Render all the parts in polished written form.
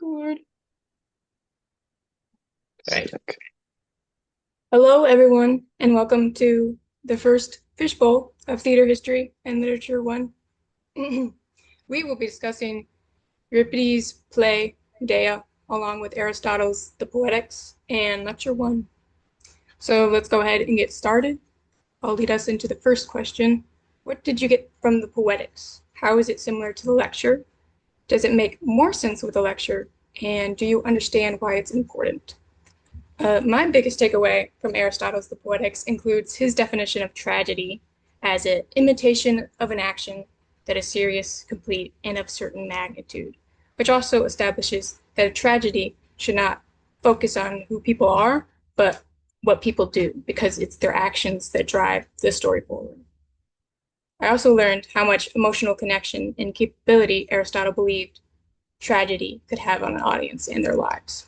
Record. Right. Sick. Hello, everyone, and welcome to the first fishbowl of Theater History and Literature 1. We will be discussing Euripides' play Medea, along with Aristotle's The Poetics and Lecture 1. So let's go ahead and get started. I'll lead us into the first question. What did you get from the Poetics? How is it similar to the lecture? Does it make more sense with the lecture? And do you understand why it's important? My biggest takeaway from Aristotle's The Poetics includes his definition of tragedy as an imitation of an action that is serious, complete, and of certain magnitude, which also establishes that a tragedy should not focus on who people are, but what people do, because it's their actions that drive the story forward. I also learned how much emotional connection and capability Aristotle believed tragedy could have on an audience and their lives.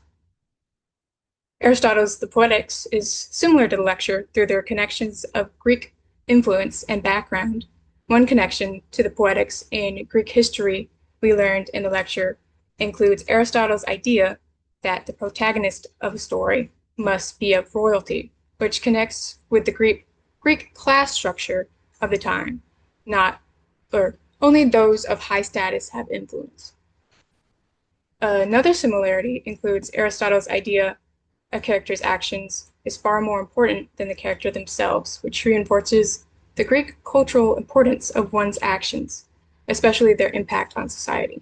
Aristotle's The Poetics is similar to the lecture through their connections of Greek influence and background. One connection to the Poetics in Greek history we learned in the lecture includes Aristotle's idea that the protagonist of a story must be of royalty, which connects with the Greek class structure of the time, not or only those of high status have influence. Another similarity includes Aristotle's idea a character's actions is far more important than the character themselves, which reinforces the Greek cultural importance of one's actions, especially their impact on society.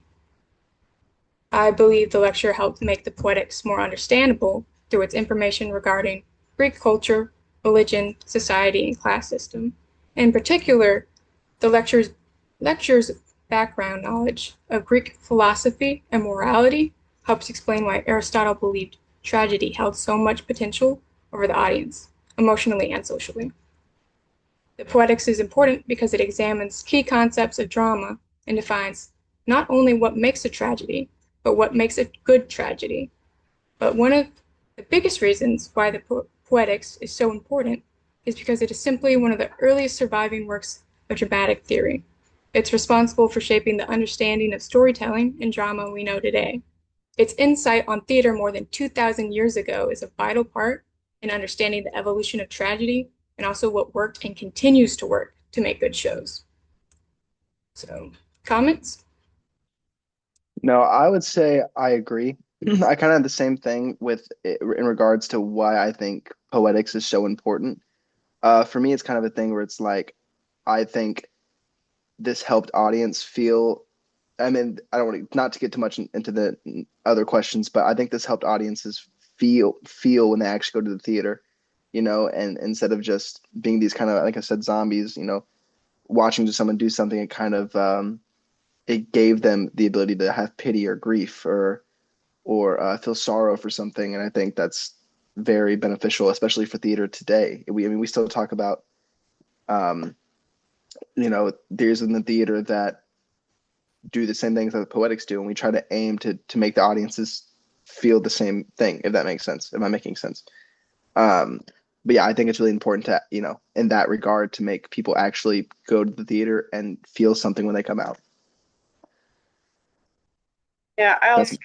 I believe the lecture helped make the Poetics more understandable through its information regarding Greek culture, religion, society, and class system. In particular, the lecture's background knowledge of Greek philosophy and morality helps explain why Aristotle believed tragedy held so much potential over the audience, emotionally and socially. The Poetics is important because it examines key concepts of drama and defines not only what makes a tragedy, but what makes a good tragedy. But one of the biggest reasons why the Poetics is so important is because it is simply one of the earliest surviving works of dramatic theory. It's responsible for shaping the understanding of storytelling and drama we know today. Its insight on theater more than 2,000 years ago is a vital part in understanding the evolution of tragedy and also what worked and continues to work to make good shows. So, comments? No, I would say I agree. I kind of have the same thing with in regards to why I think poetics is so important. For me, it's kind of a thing where it's like I think this helped audience feel. I mean, I don't want to not to get too much into the other questions, but I think this helped audiences feel when they actually go to the theater, and instead of just being these kind of, like I said, zombies, watching someone do something, it gave them the ability to have pity or grief or feel sorrow for something, and I think that's very beneficial, especially for theater today. I mean, we still talk about um, theaters in the theater that do the same things that the poetics do, and we try to aim to make the audiences feel the same thing. If that makes sense, am I making sense? Um, but yeah, I think it's really important to in that regard to make people actually go to the theater and feel something when they come out. Yeah, That's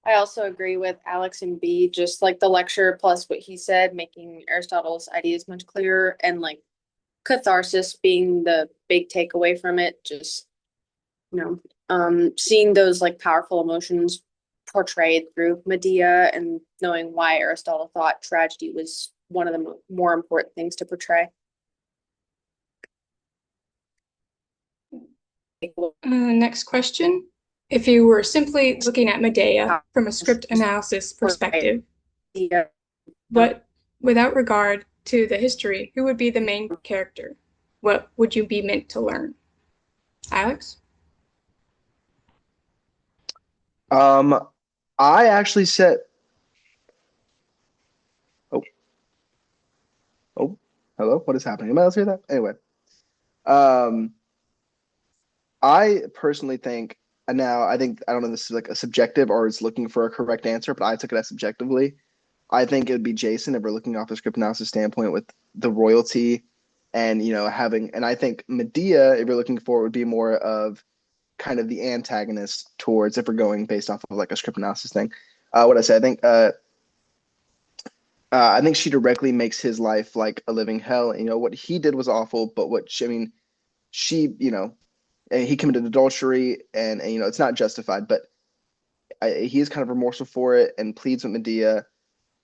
I also agree with Alex and B, just like the lecture plus what he said, making Aristotle's ideas much clearer and like catharsis being the big takeaway from it. Just, you know, seeing those like powerful emotions portrayed through Medea and knowing why Aristotle thought tragedy was one of the more important things to portray. Next question. If you were simply looking at Medea from a script analysis perspective, Yeah. but without regard to the history, who would be the main character? What would you be meant to learn? Alex? um, I actually said, oh, oh, hello, what is happening? Anybody else hear that? Anyway, um, I personally think, and now I think I don't know if this is like a subjective or is looking for a correct answer, but I took it as subjectively. I think it would be Jason if we're looking off the script analysis standpoint with the royalty and having, and I think Medea, if you're looking for, would be more of kind of the antagonist towards, if we're going based off of like a script analysis thing. What I say, I think she directly makes his life like a living hell. You know, what he did was awful, but I mean, she, and he committed adultery, and you know, it's not justified, but he is kind of remorseful for it and pleads with Medea.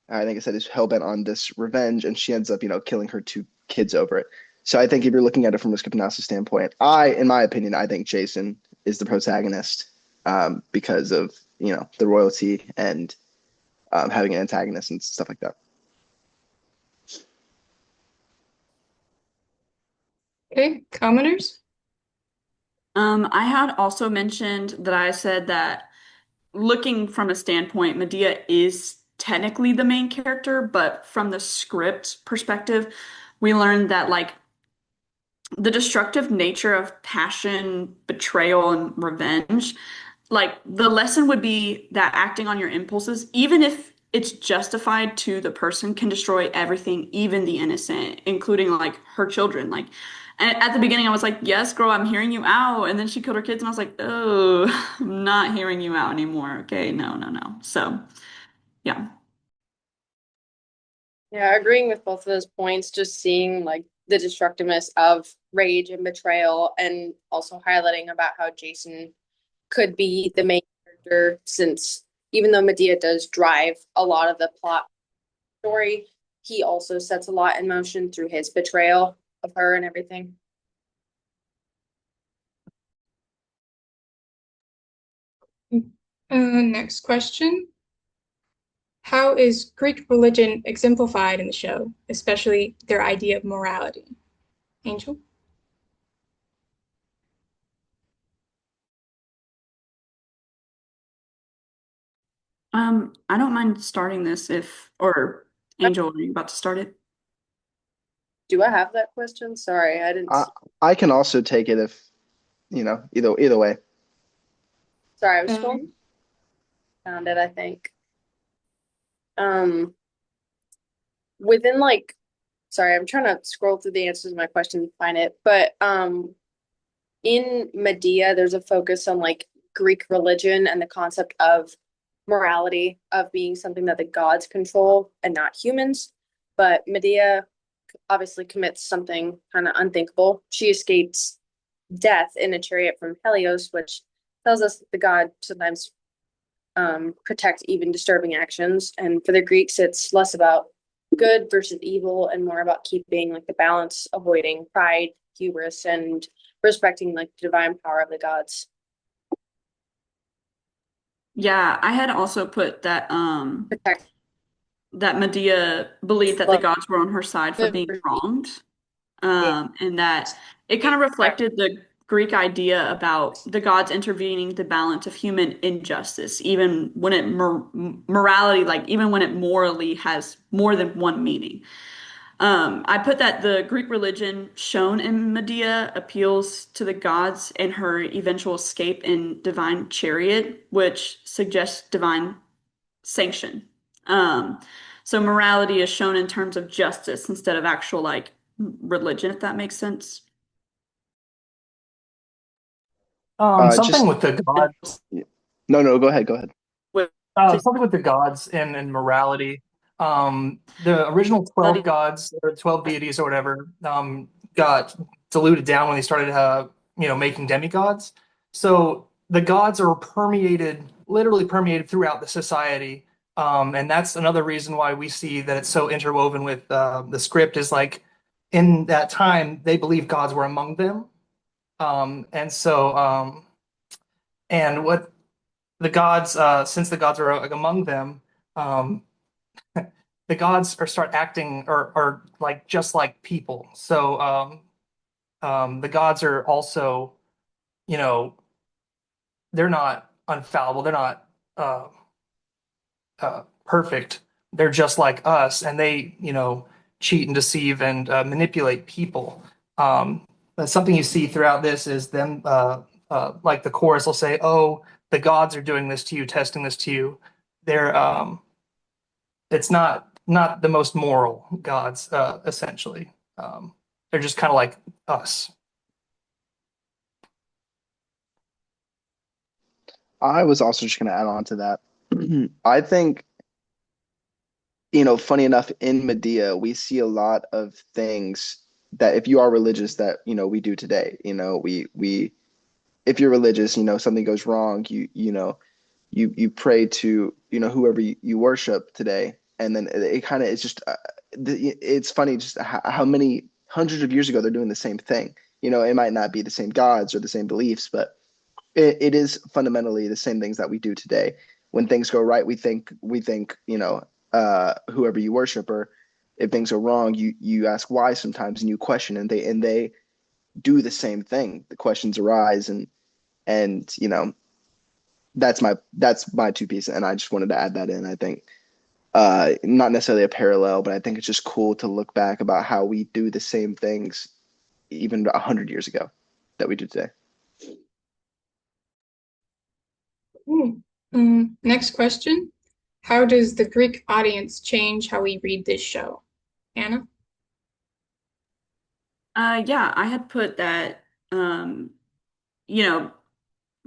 I think I said is hell bent on this revenge, and she ends up, killing her two kids over it. So I think if you're looking at it from a script analysis standpoint, in my opinion, I think Jason is the protagonist because of the royalty and having an antagonist and stuff like that. Okay, commenters? I had also mentioned that I said that looking from a standpoint, Medea is technically the main character, but from the script perspective, we learned that like the destructive nature of passion, betrayal, and revenge, like the lesson would be that acting on your impulses, even if it's justified to the person, can destroy everything, even the innocent, including like her children. Like, and at the beginning, I was like, "Yes, girl, I'm hearing you out," and then she killed her kids, and I was like, "Oh, I'm not hearing you out anymore." Okay, no, no, no. So, yeah. Yeah, agreeing with both of those points, just seeing like the destructiveness of rage and betrayal, and also highlighting about how Jason could be the main character, since even though Medea does drive a lot of the plot story, he also sets a lot in motion through his betrayal of her and everything. Next question. How is Greek religion exemplified in the show, especially their idea of morality? Angel? I don't mind starting this if, or Angel, are you about to start it? Do I have that question? Sorry, I didn't. I I can also take it if either way. Sorry, I was scrolling. Um, Found it, I think. Um, within like, sorry, I'm trying to scroll through the answers to my question and find it, but in Medea, there's a focus on like Greek religion and the concept of morality, of being something that the gods control and not humans. But Medea obviously commits something kind of unthinkable. She escapes death in a chariot from Helios, which tells us that the god sometimes protects even disturbing actions. And for the Greeks, it's less about good versus evil and more about keeping like the balance, avoiding pride, hubris, and respecting like the divine power of the gods. Yeah, I had also put that Protect that Medea believed that the love, gods were on her side for good being versus wronged. evil. And that it kind of reflected the Greek idea about the gods intervening the balance of human injustice, even when morality, like even when it morally has more than one meaning. I put that the Greek religion shown in Medea appeals to the gods and her eventual escape in divine chariot, which suggests divine sanction. Um, so morality is shown in terms of justice instead of actual like religion, if that makes sense. Something Just with the gods, no, no, go ahead, go ahead. With something with the gods and morality. The original 12 gods or 12 deities or whatever, got diluted down when they started, making demigods. So the gods are permeated, literally permeated throughout the society. And that's another reason why we see that it's so interwoven with the script is like in that time, they believe gods were among them. And what the gods, since the gods are like among them, um, the gods are start acting or like just like people. So the gods are also, you know, they're not unfallible. They're not perfect. They're just like us, and they, cheat and deceive and manipulate people. But something you see throughout this is them, like the chorus will say, "Oh, the gods are doing this to you, testing this to you." They're it's not the most moral gods, essentially. They're just kind of like us. I was also just going to add on to that. I think, funny enough, in Medea, we see a lot of things that if you are religious that, we do today. If you're religious, something goes wrong, you pray to, whoever you worship today. And then it kind of, it's just, it's funny just how many hundreds of years ago they're doing the same thing. It might not be the same gods or the same beliefs, but it is fundamentally the same things that we do today. When things go right, we think, whoever you worship, or if things go wrong, you ask why sometimes, and you question, and they do the same thing. The questions arise, and that's my two pieces, and I just wanted to add that in. I think not necessarily a parallel, but I think it's just cool to look back about how we do the same things even 100 years ago that we do today. Next question. How does the Greek audience change how we read this show? Anna? Yeah, I had put that, you know,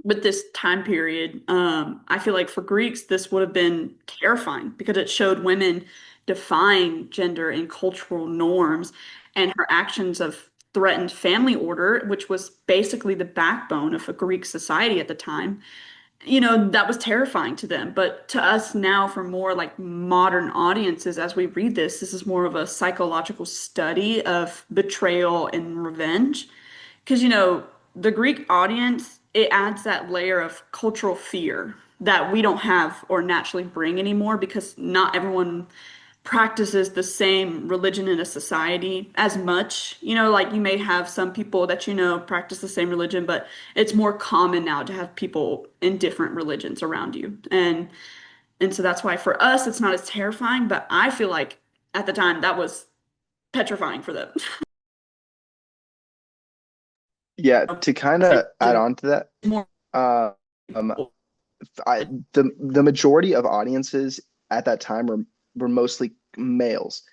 with this time period, I feel like for Greeks, this would have been terrifying because it showed women defying gender and cultural norms, and her actions of threatened family order, which was basically the backbone of a Greek society at the time. That was terrifying to them. But to us now, for more like modern audiences, as we read this is more of a psychological study of betrayal and revenge. Because, the Greek audience, it adds that layer of cultural fear that we don't have or naturally bring anymore because not everyone practices the same religion in a society as much. Like you may have some people that practice the same religion, but it's more common now to have people in different religions around you. And so that's why for us it's not as terrifying, but I feel like at the time that was petrifying for them. Yeah, to kind of add on to that, More um, the majority of audiences at that time were mostly males,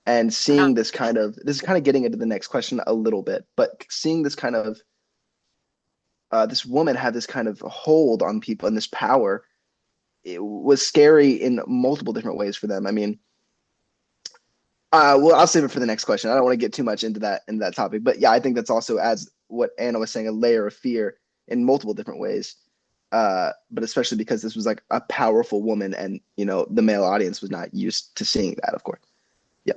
and seeing this is kind of getting into the next question a little bit, but seeing this woman have this kind of hold on people and this power, it was scary in multiple different ways for them. I mean, well, I'll save it for the next question. I don't want to get too much into that topic, but yeah, I think that's also, as what Anna was saying, a layer of fear in multiple different ways. But especially because this was like a powerful woman, and the male audience was not used to seeing that, of course. Yeah.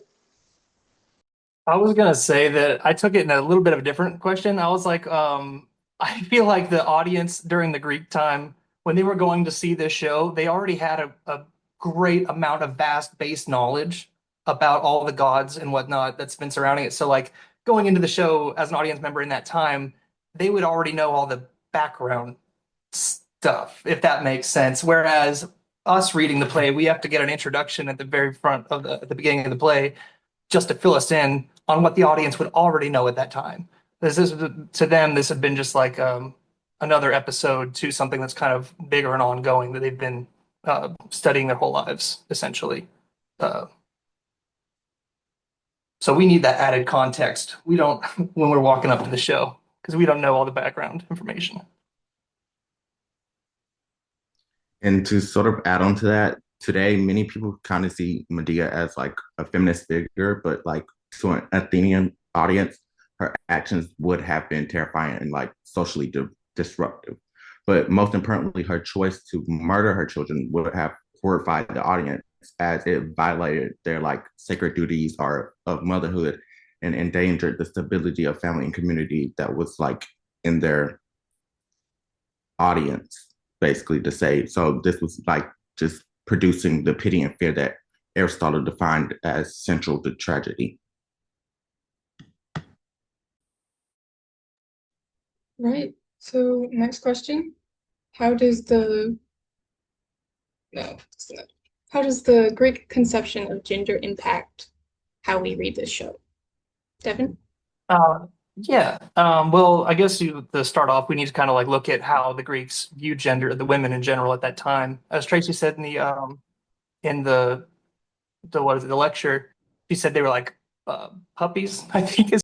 I was gonna say that I took it in a little bit of a different question. I was like, I feel like the audience during the Greek time, when they were going to see this show, they already had a great amount of vast base knowledge about all the gods and whatnot that's been surrounding it. So like going into the show as an audience member in that time, they would already know all the background stuff, if that makes sense. Whereas us reading the play, we have to get an introduction at the very front of at the beginning of the play just to fill us in on what the audience would already know at that time. This is to them, this had been just like another episode to something that's kind of bigger and ongoing that they've been studying their whole lives, essentially. Uh, so we need that added context. We don't when we're walking up to the show because we don't know all the background information. And to sort of add on to that, today many people kind of see Medea as like a feminist figure, but like to an Athenian audience, her actions would have been terrifying and like socially disruptive. But most importantly, her choice to murder her children would have horrified the audience as it violated their like sacred duties or of motherhood and endangered the stability of family and community that was like in their audience, basically to say. So this was like just producing the pity and fear that Aristotle defined as central to tragedy. Right. So next question. How does the no, it's not. How does the Greek conception of gender impact how we read this show? Devin? Yeah. Well, I guess to start off, we need to kind of like look at how the Greeks viewed gender, the women in general at that time. As Tracy said in the what is it, the lecture, she said they were like puppies, I think is